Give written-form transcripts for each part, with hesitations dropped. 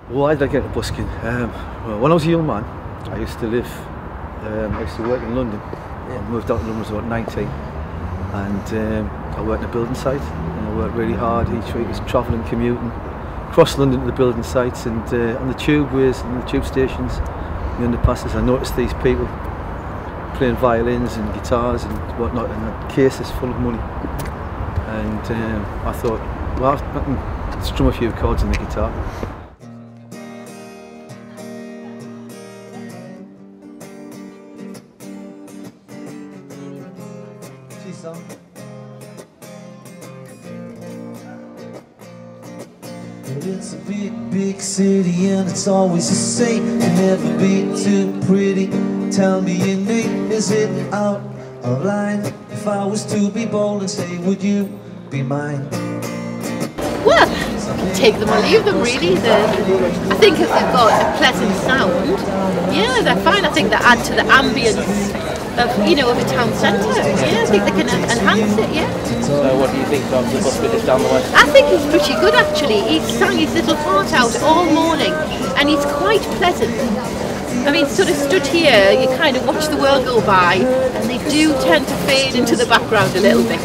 Why did I get into busking? Well, when I was a young man, I used to work in London. I moved out to London when I was about 19, and I worked in a building site, and I worked really hard each week. I was travelling, commuting across London to the building sites, and on the tubeways and the tube stations, and the underpasses, I noticed these people playing violins and guitars and whatnot, and had cases full of money. And I thought, well, I can strum a few chords on the guitar. It's a big, big city and it's always the same. You'll never be too pretty. Tell me your name, is it out of line? If I was to be bold and say, would you be mine? Well, take them or leave them really. I think if they've got a pleasant sound, yeah, they're fine. I think they add to the ambience of, you know, of a town centre. Yeah, I think they can enhance it, yeah. So what do you think of the busker just down the way? I think he's pretty good actually. He sang his little heart out all morning and he's quite pleasant. I mean, sort of stood here, you kind of watch the world go by and they do tend to fade into the background a little bit.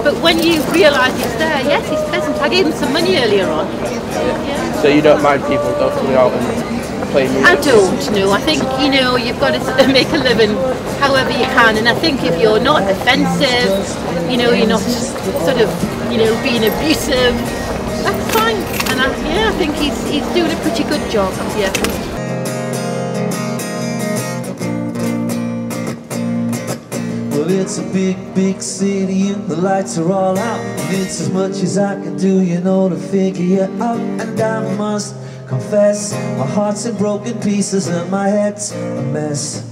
But when you realise he's there, yes, he's pleasant. I gave him some money earlier on. Yeah. So you don't mind people coming out and playing music? I don't know. I think, you know, you've got to make a living however you can, and I think if you're not offensive, you know, you're not sort of, you know, being abusive, that's fine. And I think he's doing a pretty good job, yeah. Well, it's a big, big city and the lights are all out. And it's as much as I can do, you know, to figure you out. And I must confess, my heart's in broken pieces and my head's a mess.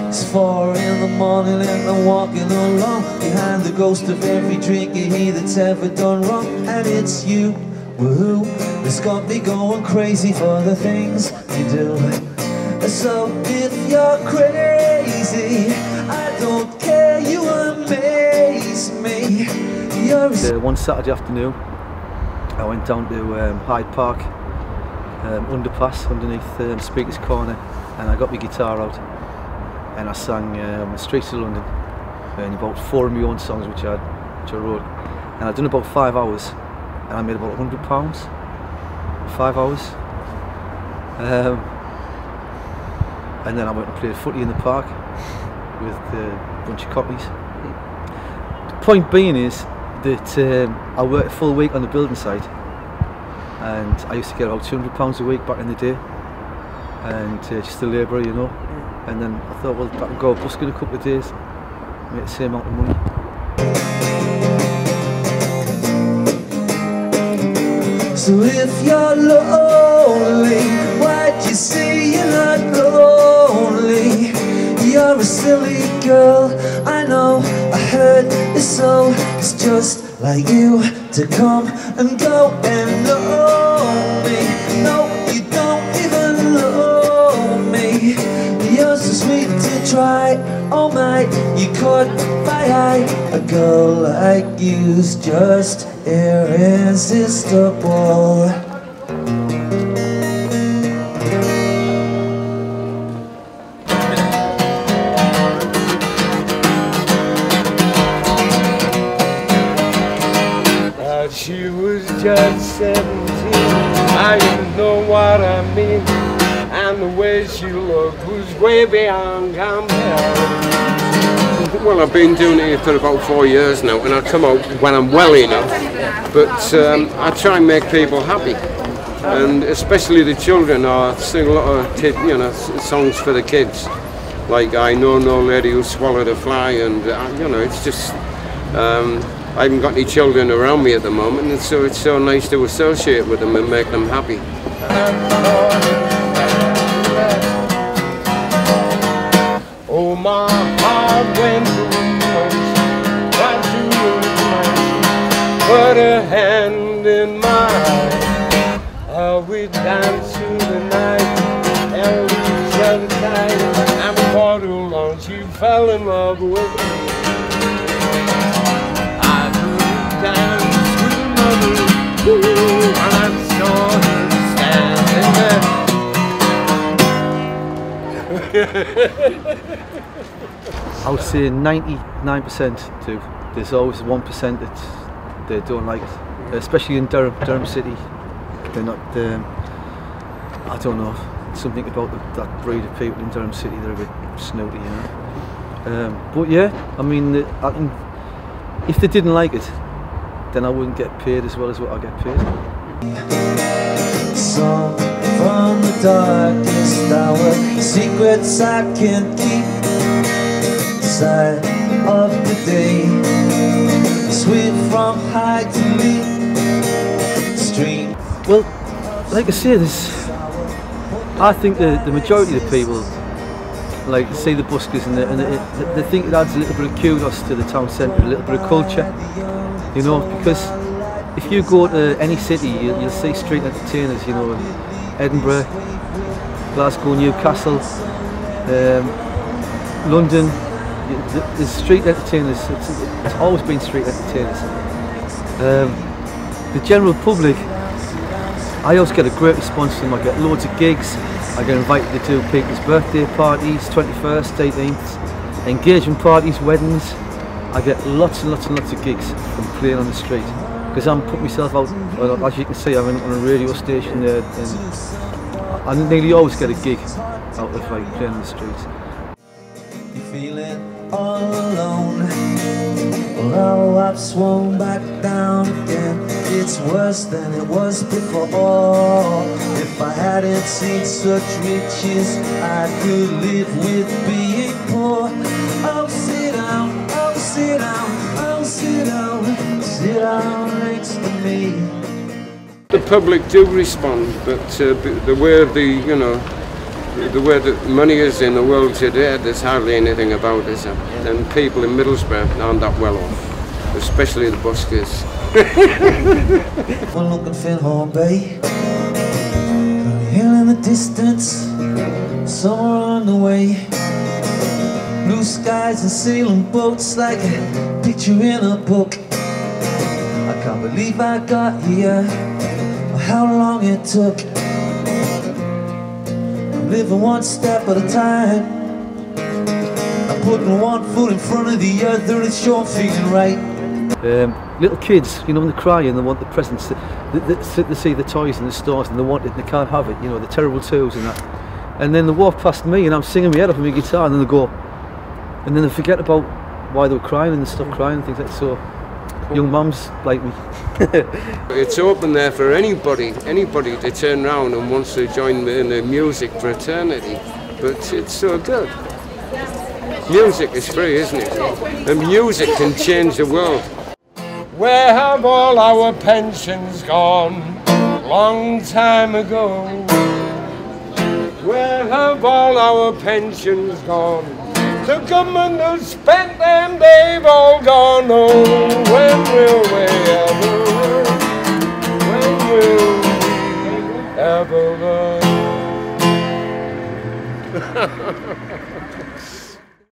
It's 4 in the morning and I'm walking along behind the ghost of every drinker here that's ever done wrong. And it's you, woohoo, that's got me going crazy for the things you do. So if you're crazy, I don't care, you amaze me. One Saturday afternoon, I went down to Hyde Park underpass underneath Speaker's Corner, and I got my guitar out and I sang the streets of London, and about 4 of my own songs which I wrote, and I'd done about 5 hours and I made about £100 5 hours. And then I went and played footy in the park with a bunch of copies. The point being is that I worked a full week on the building site, and I used to get about £200 a week back in the day, and just a labourer, you know. And then I thought, well, I can go busking a couple of days, make the same amount of money. So if you're lonely, why'd you say you're not lonely? You're a silly girl, I know, I heard it's so. It's just like you to come and go and know me. No, you don't even know me. You're so sweet to try, oh my, you caught my eye. A girl like you's just irresistible. She was just 17, I didn't know what I mean, and the way she looked was way beyond compare. Well, I've been doing it for about 4 years now, and I come out when I'm well enough, but I try and make people happy, and especially the children. I sing a lot of songs for the kids, like I Know No Lady Who Swallowed a Fly, and you know, it's just I haven't got any children around me at the moment, and so it's so nice to associate with them and make them happy. Oh, my heart went through, tried to remind, put a hand in mine. How we danced through the night, held each other tight, and before too long she fell in love with me. I moved down to the mother, and I saw her I would say 99% do. There's always 1% that they don't like it, especially in Durham City. They're not. I don't know. Something about that breed of people in Durham City. They're a bit snooty, you know. But yeah, I mean, if they didn't like it, then I wouldn't get paid as well as what I get paid. Song from the darkest hour, secrets I can't keep. Side of the day, sweep from high to leap. Stream. Well, like I say, I think the majority of the people like see the buskers and they think it adds a little bit of kudos to the town centre, a little bit of culture, you know, because if you go to any city, you'll see street entertainers, you know, in Edinburgh, Glasgow, Newcastle, London. There's street entertainers. It's always been street entertainers. The general public, I always get a great response from them. I get loads of gigs. I get invited to do people's birthday parties, 21st, 18th, engagement parties, weddings. I get lots and lots and lots of gigs from playing on the street because I'm putting myself out. As you can see, I'm on a radio station there, and I nearly always get a gig out of like playing on the streets. You're feeling all alone. Well, now I've swung back down again. It's worse than it was before. If I hadn't seen such riches, I could live with being poor. Oh, sit down, oh, sit down, oh, sit down, sit down next to me. The public do respond, but the way the way that money is in the world today, there's hardly anything about it. And people in Middlesbrough aren't that well off, especially the buskers. We're looking for home, babe. Got a hill in the distance, somewhere on the way. Blue skies and sailing boats like a picture in a book. I can't believe I got here, or how long it took. I'm living one step at a time. I'm putting one foot in front of the other, it's sure feeling right. Little kids, you know, when they cry and they want the presents, they see the toys in the stores and they want it and they can't have it, you know, the terrible twos and that. And then they walk past me and I'm singing my head off with my guitar and then they go, and then they forget about why they were crying and they stop crying and things like that. So, young mums like me. It's open there for anybody to turn around and wants to join in the music fraternity, but it's so good. Music is free, isn't it? And music can change the world. Where have all our pensions gone? Long time ago. Where have all our pensions gone? The government has spent them, they've all gone. Oh, when will we ever